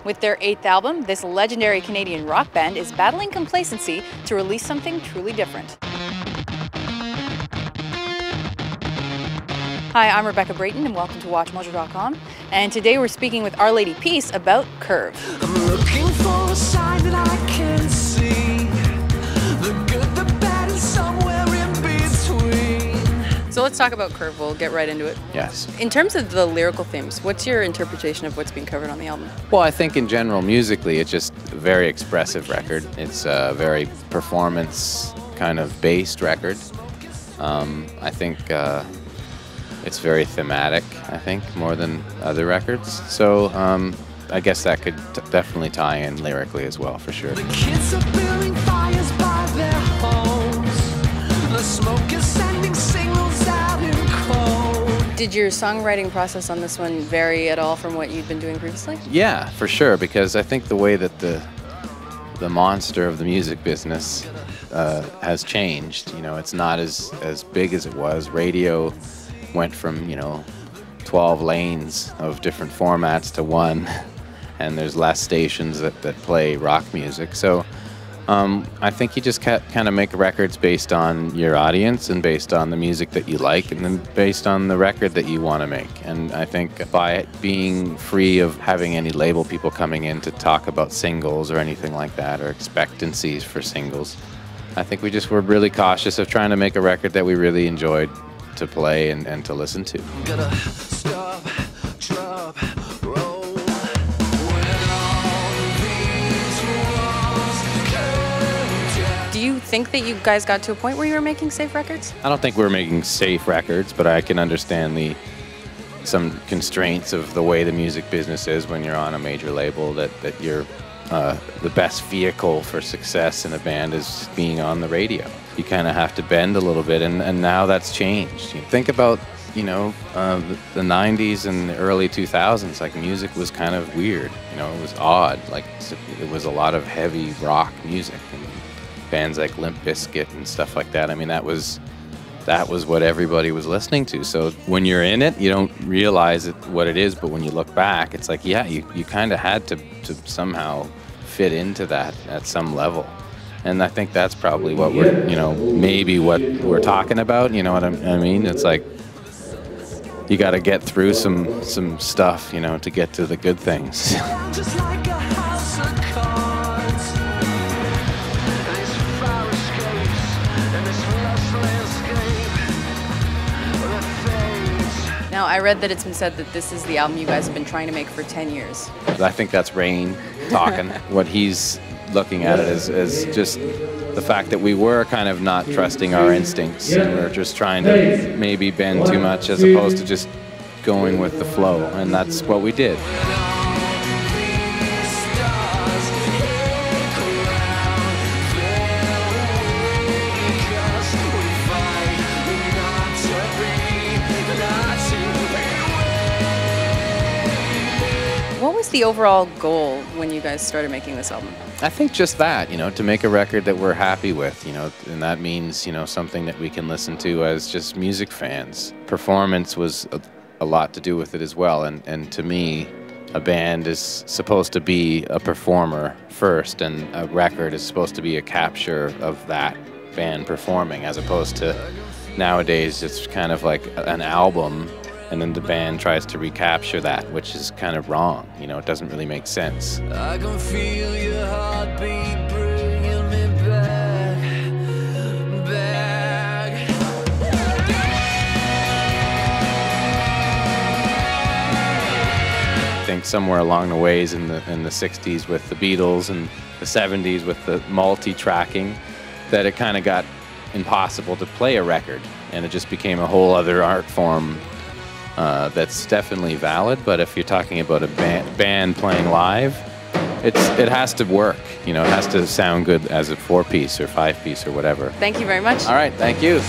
With their 8th album, this legendary Canadian rock band is battling complacency to release something truly different. Hi, I'm Rebecca Brayton and welcome to WatchMojo.com. And today we're speaking with Our Lady Peace about Curve. I'm looking for a sign that I can see. The good, the bad, and somewhere in between. So let's talk about Curve. We'll get right into it. Yes. In terms of the lyrical themes, what's your interpretation of what's being covered on the album? Well, I think in general, musically, it's just a very expressive record. It's a very performance kind of based record. I think it's very thematic, I think, more than other records. So I guess that could definitely tie in lyrically as well, for sure. The kids are building fires by their homes. The smoke is sending signals out in cold. Did your songwriting process on this one vary at all from what you'd been doing previously? Yeah, for sure, because I think the way that the monster of the music business has changed. You know, it's not as big as it was. Radio went from, 12 lanes of different formats to one, and there's less stations that play rock music. So I think you just kind of make records based on your audience and based on the music that you like and then based on the record that you want to make. And I think by it being free of having any label people coming in to talk about singles or anything like that, or expectancies for singles, I think we just were really cautious of trying to make a record that we really enjoyed to play and to listen to. Gotta stop, drop, roll. Do you think that you guys got to a point where you were making safe records? I don't think we were making safe records, but I can understand some constraints of the way the music business is when you're on a major label, that you're the best vehicle for success in a band is being on the radio. You kind of have to bend a little bit, and now that's changed. You think about, the 90s and the early 2000s, like music was kind of weird. It was odd. Like it was a lot of heavy rock music and bands like Limp Bizkit and stuff like that. I mean, that was what everybody was listening to. So when you're in it, you don't realize what it is, but when you look back, it's like, yeah, you kind of had to somehow fit into that at some level. And I think that's probably what maybe what we're talking about. You know what I mean? It's like you got to get through some stuff, to get to the good things. Just like a house of cards. These fire escapes and this lush landscape. Now, I read that it's been said that this is the album you guys have been trying to make for 10 years. I think that's Rain talking. What he's looking at it as just the fact that we were kind of not trusting our instincts, and we were just trying to maybe bend too much as opposed to just going with the flow, and that's what we did. What was the overall goal when you guys started making this album? I think just that, to make a record that we're happy with, and that means, something that we can listen to as just music fans. Performance was a lot to do with it as well, and to me, a band is supposed to be a performer first, and a record is supposed to be a capture of that band performing, as opposed to nowadays it's kind of like an album, and then the band tries to recapture that, which is kind of wrong. It doesn't really make sense. I can feel your heartbeat bringing me back. I think somewhere along the ways in the 60s with the Beatles and the 70s with the multi-tracking, that it kind of got impossible to play a record, and it just became a whole other art form. That's definitely valid, but if you're talking about a band playing live, it has to work. It has to sound good as a 4-piece or 5-piece or whatever. Thank you very much. All right, thank you.